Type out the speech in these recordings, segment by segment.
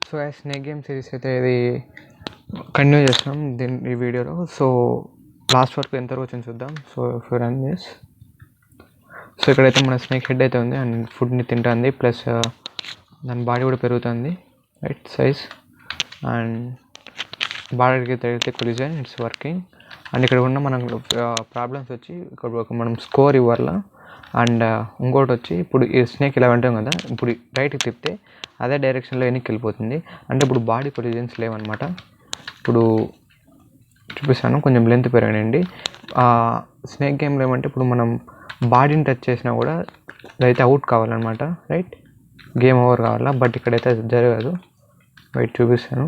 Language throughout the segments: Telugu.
సో స్నేక్ గేమ్ సిరీస్ అయితే ఇది కంటిన్యూ చేస్తున్నాం ఈ వీడియోలో. సో లాస్ట్ వరకు ఎంతవరకు వచ్చింది చూద్దాం. So run this. సో ఇక్కడైతే మన స్నేక్ హెడ్ అయితే ఉంది అండ్ ఫుడ్ని తింటుంది, ప్లస్ దాని బాడీ కూడా పెరుగుతుంది, రైట్ సైజ్. అండ్ బాడీకి తగిలితే కొలిజన్ ఇట్స్ వర్కింగ్. అండ్ ఇక్కడ ఉన్న మనం ప్రాబ్లమ్స్ వచ్చి ఇక్కడ మనం స్కోర్ ఇవ్వాలా. అండ్ ఇంకోటి వచ్చి ఇప్పుడు ఈ స్నేక్ ఇలా ఉంటాం కదా, ఇప్పుడు రైట్కి తిప్పితే అదే డైరెక్షన్లో వెనక్కి వెళ్ళిపోతుంది. అంటే ఇప్పుడు బాడీ కొలిజన్స్ లేవన్నమాట. ఇప్పుడు చూపిస్తాను, కొంచెం లెంత్ పెరగనండి. స్నేక్ గేమ్లో ఏమంటే ఇప్పుడు మనం బాడీని టచ్ చేసినా కూడా అదైతే అవుట్ కావాలన్నమాట, రైట్, గేమ్ ఓవర్ కావాలా. బట్ ఇక్కడైతే జరగదు. రైట్ చూపిస్తాను.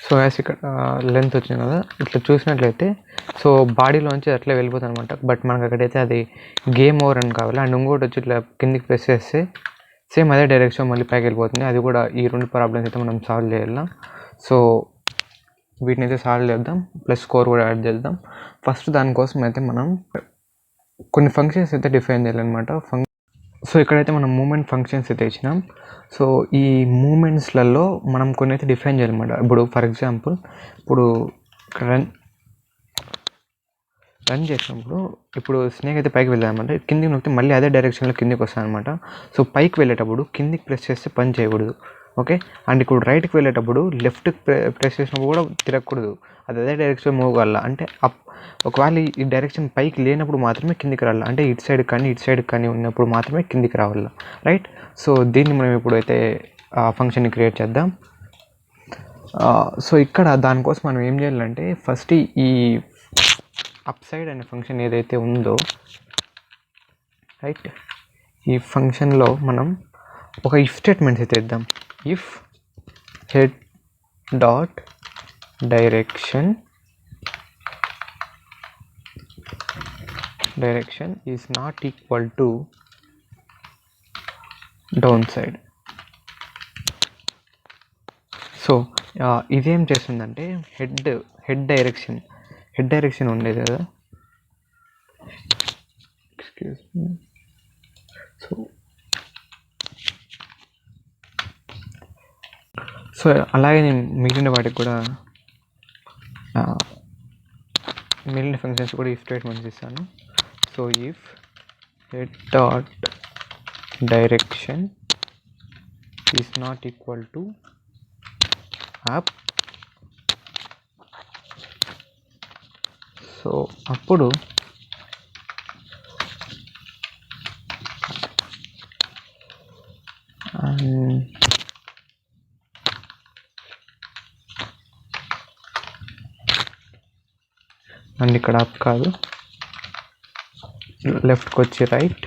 సో యాస్ ఇక్కడ లెంత్ వచ్చింది కదా, ఇట్లా చూసినట్లయితే సో బాడీలోంచి అట్లే వెళ్ళిపోతుంది అనమాట. బట్ మనకు అక్కడైతే అది గేమ్ ఓవర్ అని కావాలి. అండ్ ఇంకోటి వచ్చి ఇట్లా కిందికి ప్రెస్ చేస్తే సేమ్ అదే డైరెక్షన్ మళ్ళీ పైకి వెళ్ళిపోతుంది. అది కూడా ఈ రెండు ప్రాబ్లమ్స్ అయితే మనం సాల్వ్ చేయాలి. సో వీటిని అయితే సాల్వ్ చేద్దాం, ప్లస్ స్కోర్ కూడా యాడ్ చేద్దాం. ఫస్ట్ దానికోసం అయితే మనం కొన్ని ఫంక్షన్స్ అయితే డిఫైన్ చేయాలన్నమాట. సో ఇక్కడైతే మనం మూమెంట్ ఫంక్షన్స్ అయితే ఇచ్చినాం. సో ఈ మూమెంట్స్లలో మనం కొన్ని అయితే డిఫైన్ చేయాలన్నమాట. ఇప్పుడు ఫర్ ఎగ్జాంపుల్ ఇప్పుడు రన్ చేసినప్పుడు ఇప్పుడు స్నేక్ అయితే పైకి వెళ్ళామన్నమాట. కిందికి నొక్కితే మళ్ళీ అదే డైరెక్షన్లో కిందికి వస్తాను అనమాట. సో పైకి వెళ్ళేటప్పుడు కిందికి ప్రెస్ చేస్తే పని చేయకూడదు, ఓకే. అండ్ ఇప్పుడు రైట్కి వెళ్ళేటప్పుడు లెఫ్ట్కి ప్రెస్ చేసినప్పుడు కూడా తిరగకూడదు, అది అదే డైరెక్షన్ మూవ్ కావాల. అంటే ఒకవేళ ఈ డైరెక్షన్ పైకి లేనప్పుడు మాత్రమే కిందికి రావాలి. అంటే ఇటు సైడ్ కానీ ఉన్నప్పుడు మాత్రమే కిందికి రావాలి, రైట్. సో దీన్ని మనం ఇప్పుడైతే ఫంక్షన్ని క్రియేట్ చేద్దాం. సో ఇక్కడ దానికోసం మనం ఏం చేయాలంటే ఫస్ట్ ఈ అప్ సైడ్ అనే ఫంక్షన్ ఏదైతే ఉందో, రైట్, ఈ ఫంక్షన్లో మనం ఒక ఇఫ్ స్టేట్మెంట్స్ అయితే ఇద్దాం. If head dot direction is not equal to down side. So ఇదేం చేస్తుందంటే హెడ్ డైరెక్షన్ ఉండేది కదా, ఎక్స్క్యూజ్ మీ. సో అలాగే నేను మిగిలిన వాటికి కూడా మిగిలిన ఫంక్షన్స్ కూడా ఈ స్టేట్మెంట్స్ ఇస్తాను. So if head dot direction is not equal to up, so అప్పుడు అండ్ ఇక్కడ అప్ కాదు, లెఫ్ట్కి వచ్చి రైట్,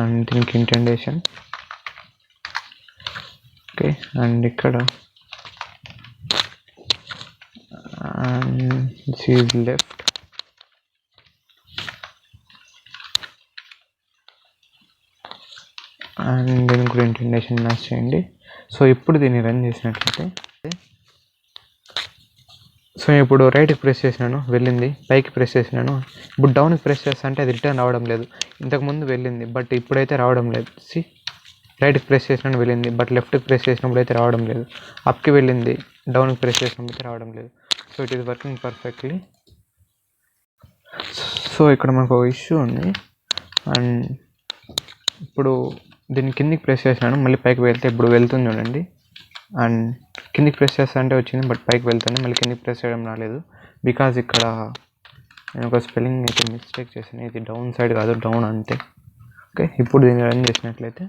అండ్ దీనికి ఇంటెండేషన్, ఓకే. అండ్ ఇక్కడ దిస్ ఈజ్ లెఫ్ట్, అండ్ దీనికి కూడా ఇంటెండేషన్ మ్యాచ్ చేయండి. సో ఇప్పుడు దీన్ని రన్ చేసినట్లయితే, సో ఇప్పుడు రైట్కి ప్రెస్ చేసినాను వెళ్ళింది, పైకి ప్రెస్ చేసినాను ఇప్పుడు డౌన్కి ప్రెస్ చేస్తా అంటే అది రిటర్న్ రావడం లేదు. ఇంతకుముందు వెళ్ళింది బట్ ఇప్పుడైతే రావడం లేదు. రైట్కి ప్రెస్ చేసినాను వెళ్ళింది, బట్ లెఫ్ట్కి ప్రెస్ చేసినప్పుడు అయితే రావడం లేదు. అప్కి వెళ్ళింది, డౌన్కి ప్రెస్ చేసినప్పుడు అయితే రావడం లేదు. So it is working perfectly. So ఇక్కడ మనకు ఒక ఇష్యూ ఉంది. అండ్ ఇప్పుడు దీన్ని కిందికి ప్రెస్ చేసినాను, మళ్ళీ పైకి వెళ్తే ఇప్పుడు వెళ్తుంది చూడండి. అండ్ కిందికి ప్రెస్ చేస్తా అంటే వచ్చింది, బట్ పైకి వెళ్తుంది, మళ్ళీ కిందికి ప్రెస్ చేయడం రాలేదు. బికాజ్ ఇక్కడ నేను ఒక స్పెల్లింగ్ అయితే మిస్టేక్ చేశాను, ఇది డౌన్ సైడ్ కాదు డౌన్ అంతే, ఓకే. ఇప్పుడు దీన్ని రన్ చేసినట్లయితే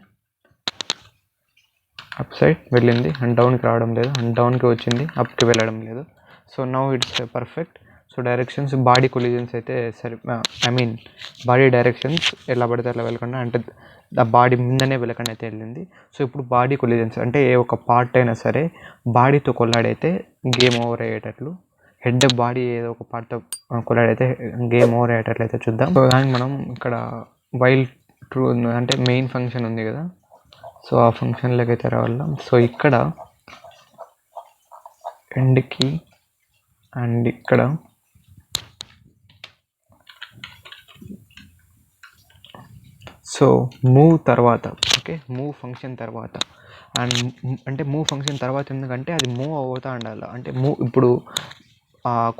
అప్ సైడ్ వెళ్ళింది అండ్ డౌన్కి రావడం లేదు, అండ్ డౌన్కి వచ్చింది, అప్కి వెళ్ళడం లేదు. So now it's perfect. So directions body collisions అయితే బాడీ డైరెక్షన్స్ ఎలా పడితే అలా వెళ్ళకుండా, అంటే ఆ బాడీ ముందనే వెళ్ళకుండా అయితే వెళ్ళింది. సో ఇప్పుడు బాడీ కొలిజన్స్ అంటే ఏ ఒక పార్ట్ అయినా సరే బాడీతో కొల్లాడైతే గేమ్ ఓవర్ అయ్యేటట్లు, హెడ్ బాడీ ఏదో ఒక పార్ట్తో కొల్లాడైతే గేమ్ ఓవర్ అయ్యేటట్లు అయితే చూద్దాం. సో దానికి మనం ఇక్కడ వైల్ ట్రూ అంటే మెయిన్ ఫంక్షన్ ఉంది కదా, సో ఆ ఫంక్షన్లోకి అయితే రావాలా. సో ఇక్కడ ఎండ్కి అండ్ ఇక్కడ సో మూవ్ తర్వాత ఓకే, మూవ్ ఫంక్షన్ తర్వాత అండ్ అంటే మూవ్ ఫంక్షన్ తర్వాత ఎందుకంటే అది మూవ్ అవుతూ ఉండాలి. అంటే మూవ్ ఇప్పుడు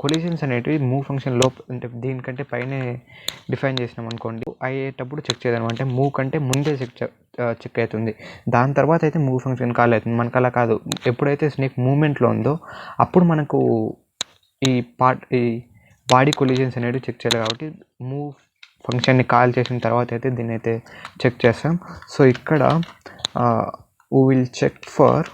కొలిజన్స్ అనేటివి మూవ్ ఫంక్షన్ అంటే దీనికంటే పైనే డిఫైన్ చేసినాం అనుకోండి, అయ్యేటప్పుడు చెక్ చేద్దాం. అంటే మూవ్ కంటే ముందే చెక్ అవుతుంది, దాని తర్వాత అయితే మూవ్ ఫంక్షన్ కాల్ అవుతుంది. మనకు అలా కాదు, ఎప్పుడైతే స్నేక్ మూవ్మెంట్లో ఉందో అప్పుడు మనకు ఈ బాడీ కొలిజన్స్ అనేవి చెక్ చేయాలి. కాబట్టి మూవ్ ఫంక్షన్ని కాల్ చేసిన తర్వాత అయితే దీన్ని అయితే చెక్ చేస్తాం. సో ఇక్కడ we will check for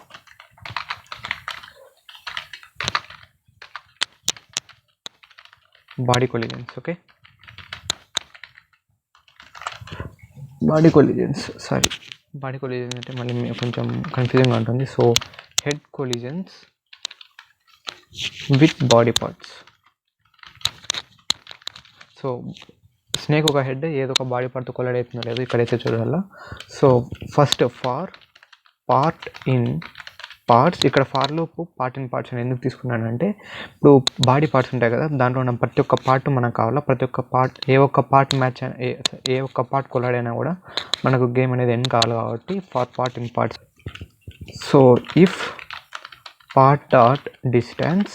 body collisions. Okay, body collisions అంటే మళ్ళీ కొంచెం కన్ఫ్యూజింగ్గా ఉంటుంది. So head collisions with body parts. So snake ఒక హెడ్ ఏదో ఒక బాడీ పార్ట్తో కొలైడ్ అవుతుందో లేదు ఇక్కడైతే చూడాల. So first for part in parts, ఇక్కడ ఫార్లో పార్ట్ ఇన్ పార్ట్స్ అని ఎందుకు తీసుకున్నానంటే ఇప్పుడు బాడీ పార్ట్స్ ఉంటాయి కదా, దాంట్లో ఉన్న ప్రతి ఒక్క పార్ట్ మనకు కావాలా. ప్రతి ఒక్క పార్ట్ ఏ ఒక్క పార్ట్ మ్యాచ్ ఏ ఒక్క పార్ట్ కొలైడ్ అయినా కూడా మనకు గేమ్ అనేది ఎండ్ కావాలి. కాబట్టి for part in parts. So if part dot distance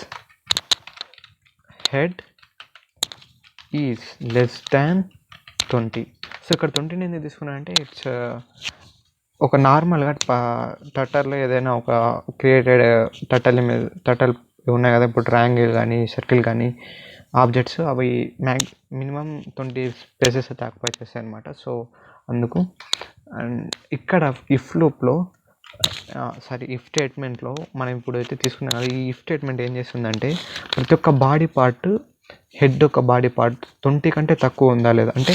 head is less than 20. సో ఇక్కడ 20 ఎందుకు తీసుకున్నానంటే ఇట్స్ ఒక నార్మల్గా టటర్లో ఏదైనా ఒక క్రియేటెడ్ టటల్ ఉన్నాయి కదా, ఇప్పుడు ట్రయాంగిల్ కానీ సర్కిల్ కానీ ఆబ్జెక్ట్స్ అవి మినిమం 20 స్పేసెస్ అయితే ఆక్యుపై చేస్తాయి అనమాట. సో అందుకు. అండ్ ఇక్కడ ఇఫ్ స్టేట్మెంట్లో మనం ఇప్పుడు అయితే తీసుకున్నాం. ఈ ఇఫ్ స్టేట్మెంట్ ఏం చేస్తుందంటే ప్రతి ఒక్క బాడీ పార్ట్, హెడ్ ఒక బాడీ పార్ట్ 20 కంటే తక్కువ ఉందా లేదా, అంటే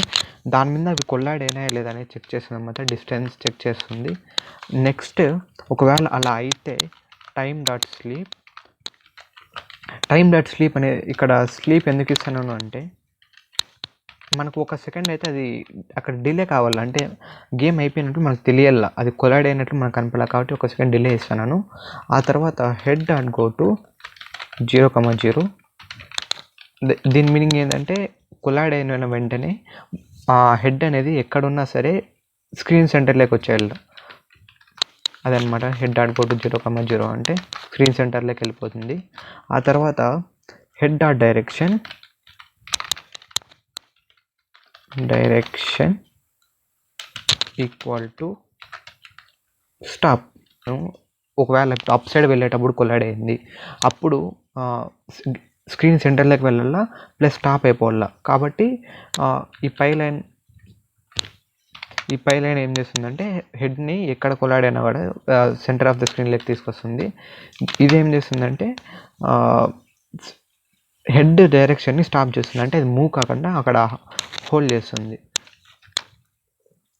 దాని మీద అవి కొల్లాడ్ అయినా లేదా అనేది చెక్ చేస్తుంది అనమాట. డిస్టెన్స్ చెక్ చేస్తుంది. నెక్స్ట్ ఒకవేళ అలా అయితే టైమ్ డాట్ స్లీప్ అనే ఇక్కడ స్లీప్ ఎందుకు ఇస్తున్నాను అంటే మనకు ఒక సెకండ్ అయితే అది అక్కడ డిలే కావాలి. అంటే గేమ్ అయిపోయినట్టు మనకు తెలియాల, అది కొలైడ్ అయినట్లు మనకు కనపడాలి. కాబట్టి ఒక సెకండ్ డిలే ఇస్తున్నాను. ఆ తర్వాత హెడ్ డాట్ గో టు 0,0. దీని మీనింగ్ ఏంటంటే కొలైడ్ అయిన వెంటనే ఆ హెడ్ అనేది ఎక్కడున్నా సరే స్క్రీన్ సెంటర్లోకి వచ్చేయాలి. అదనమాట హెడ్ డాట్ గో టు 0,0 అంటే స్క్రీన్ సెంటర్లోకి వెళ్ళిపోతుంది. ఆ తర్వాత head dot direction equal to stop. ఒకవేళ అప్ సైడ్ వెళ్ళేటప్పుడు కొలైడ్ అయింది, అప్పుడు స్క్రీన్ సెంటర్లోకి వెళ్ళాలా ప్లస్ స్టాప్ అయిపోవాలా. కాబట్టి ఈ పై లైన్ ఏం చేస్తుందంటే హెడ్ని ఎక్కడ కొలైడ్ అయినా కూడా సెంటర్ ఆఫ్ ద స్క్రీన్లోకి తీసుకొస్తుంది. ఇదేం చేస్తుందంటే హెడ్ డైరెక్షన్ని స్టాప్ చేస్తుంది, అంటే అది మూవ్ కాకుండా అక్కడ హోల్డ్ చేస్తుంది.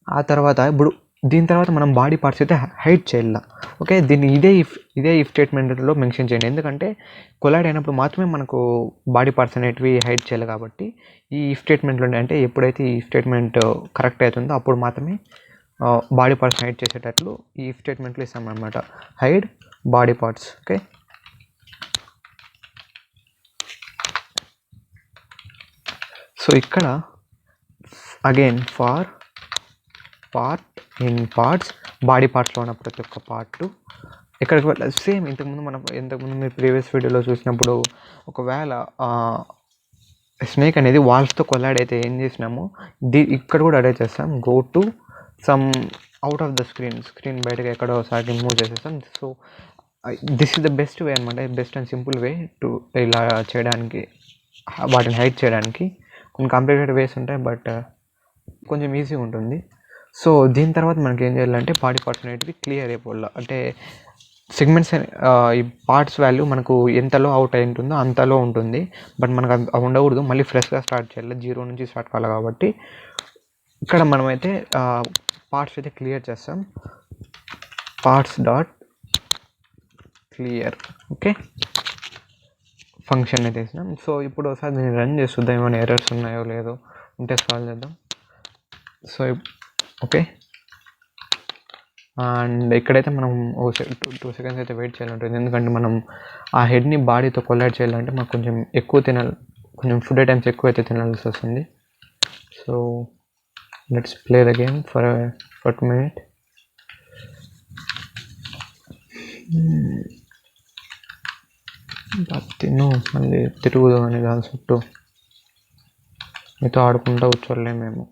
ఆ తర్వాత ఇప్పుడు దీని తర్వాత మనం బాడీ పార్ట్స్ అయితే హైడ్ చేయాల. ఓకే, దీన్ని ఇదే ఇఫ్ స్టేట్మెంట్లో మెన్షన్ చేయండి, ఎందుకంటే కొలైడ్ అయినప్పుడు మాత్రమే మనకు బాడీ పార్ట్స్ అనేటివి హైడ్ చేయాలి. కాబట్టి ఈ ఇఫ్ స్టేట్మెంట్లో అంటే ఎప్పుడైతే ఈ స్టేట్మెంట్ కరెక్ట్ అవుతుందో అప్పుడు మాత్రమే బాడీ పార్ట్స్ హైడ్ చేసేటట్లు ఈ ఇఫ్ స్టేట్మెంట్లో ఇస్తాం అనమాట, hide body parts. Okay, so ఇక్కడ again for part in parts, body పార్ట్స్లో ఉన్న ప్రతి ఒక్క పార్ట్ ఎక్కడికి వెళ్ళాలి. సేమ్ ఇంతకుముందు మీరు ప్రీవియస్ వీడియోలో చూసినప్పుడు ఒకవేళ స్నేక్ అనేది వాల్స్తో కొల్లాడ్ అయితే ఏం చేసినామో ఇక్కడ కూడా అదే చేస్తాం. Go to some out of the screen బయటకు ఎక్కడో ఒకసారి మూవ్ చేసేస్తాం. So this is the best way అనమాట, best and simple way to ఇలా చేయడానికి, వాటిని హైడ్ చేయడానికి. కొన్ని కాంప్లికేటెడ్ వేస్ ఉంటాయి, బట్ కొంచెం ఈజీగా ఉంటుంది. సో దీని తర్వాత మనకి ఏం చేయాలంటే బాడీ పార్ట్స్ అనేటివి క్లియర్ అయిపోవాలి. అంటే సెగ్మెంట్స్ ఈ పార్ట్స్ వాల్యూ మనకు ఎంతలో అవుట్ అయి ఉంటుందో అంతలో ఉంటుంది, బట్ మనకు అది ఉండకూడదు. మళ్ళీ ఫ్రెష్గా స్టార్ట్ చేయాలి, 0 నుంచి స్టార్ట్ కావాలి. కాబట్టి ఇక్కడ మనమైతే పార్ట్స్ అయితే క్లియర్ చేస్తాం, parts dot clear. Okay, function అయితే వేసినాం. సో ఇప్పుడు ఒకసారి నేను రన్ చేసి చూద్దాం ఏమైనా ఎర్రర్స్ ఉన్నాయో లేదో, ఉంటే సాల్వ్ చేద్దాం. సో ఓకే, అండ్ ఇక్కడైతే మనం టూ సెకండ్స్ అయితే వెయిట్ చేయాలి ఉంటుంది, ఎందుకంటే మనం ఆ హెడ్ని బాడీతో కొలాడ్ చేయాలంటే మాకు కొంచెం ఎక్కువ తినాలి, కొంచెం ఫుడ్ ఐటమ్స్ ఎక్కువ అయితే తినాల్సి వస్తుంది. So let's play the game for 1 minute. తిను మళ్ళీ తిరుగుదు అని దాని చుట్టూ మీతో ఆడుకుంటూ కూర్చోలేము మేము.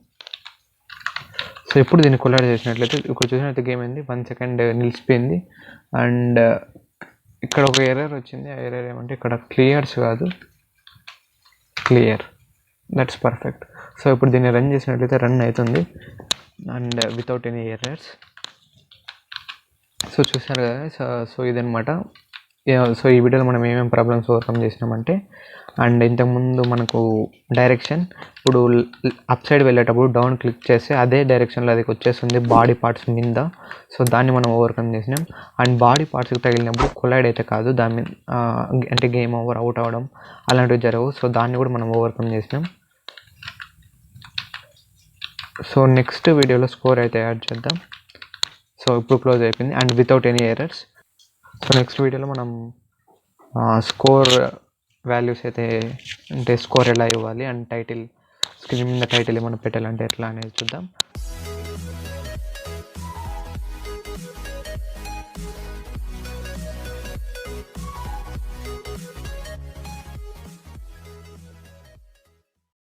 సో ఇప్పుడు దీన్ని కొలాడ్ చేసినట్లయితే ఇక్కడ చూసినట్లయితే గేమ్ అయింది, 1 second నిలిచిపోయింది. అండ్ ఇక్కడ ఒక ఎర్రర్ వచ్చింది. ఆ ఎర్రర్ ఏమంటే ఇక్కడ క్లియర్స్ కాదు, క్లియర్. That's perfect. సో ఇప్పుడు దీన్ని రన్ చేసినట్లయితే రన్ అవుతుంది and without any errors. So చూసారు కదా. సో ఇదనమాట. సో ఈ వీడియోలో మనం ఏమేమి ప్రాబ్లమ్స్ ఓవర్కమ్ చేసినామంటే, అండ్ ఇంతకుముందు మనకు డైరెక్షన్ ఇప్పుడు అప్ సైడ్ వెళ్ళేటప్పుడు డౌన్ క్లిక్ చేస్తే అదే డైరెక్షన్లో అది వచ్చేస్తుంది బాడీ పార్ట్స్ మీద. సో దాన్ని మనం ఓవర్కమ్ చేసినాం. అండ్ బాడీ పార్ట్స్కి తగిలినప్పుడు కొలైడ్ అయితే కాదు, దాని మీద అంటే గేమ్ ఓవర్, అవుట్ అవ్వడం అలాంటివి జరగవు. సో దాన్ని కూడా మనం ఓవర్కమ్ చేసినాం. సో నెక్స్ట్ వీడియోలో స్కోర్ అయితే యాడ్ చేద్దాం. సో ఇప్పుడు క్లోజ్ అయిపోయింది and without any errors. So next వీడియోలో మనం స్కోర్ వాల్యూస్ అయితే, అంటే స్కోర్ ఎలా ఇవ్వాలి అండ్ టైటిల్, స్క్రీన్ మీద టైటిల్ ఏమైనా పెట్టాలంటే ఎట్లా అనేది చూద్దాం.